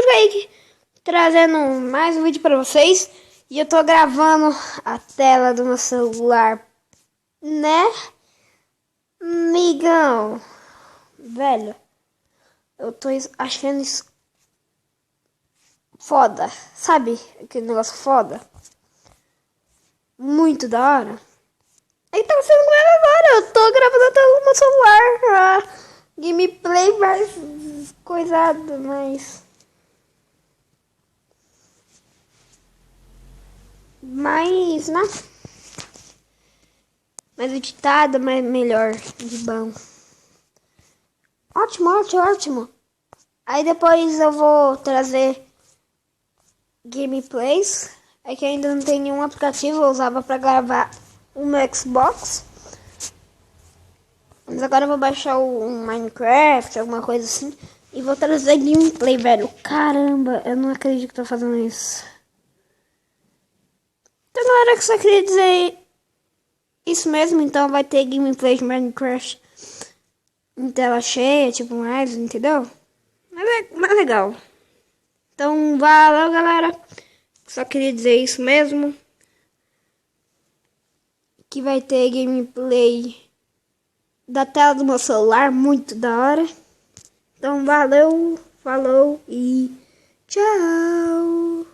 Games Kaique, trazendo mais um vídeo pra vocês. E eu tô gravando a tela do meu celular, né, migão? Velho, eu tô achando isso foda, sabe? Aquele negócio foda. Muito da hora. Aí tá sendo com ela agora, eu tô gravando a tela do meu celular. Gameplay mais coisado, mais, né? Mais editada, mais melhor, de bom. Ótimo, ótimo, ótimo. Aí depois eu vou trazer gameplays. É que ainda não tem nenhum aplicativo, eu usava pra gravar o meu Xbox. Mas agora eu vou baixar o Minecraft, alguma coisa assim. E vou trazer gameplay, velho. Caramba, eu não acredito que tô fazendo isso. Então galera, que só queria dizer isso mesmo. Então vai ter gameplay de Minecraft em tela cheia, tipo mais, entendeu? Mas é mais legal. Então valeu, galera. Só queria dizer isso mesmo. Que vai ter gameplay da tela do meu celular, muito da hora. Então valeu, falou e tchau.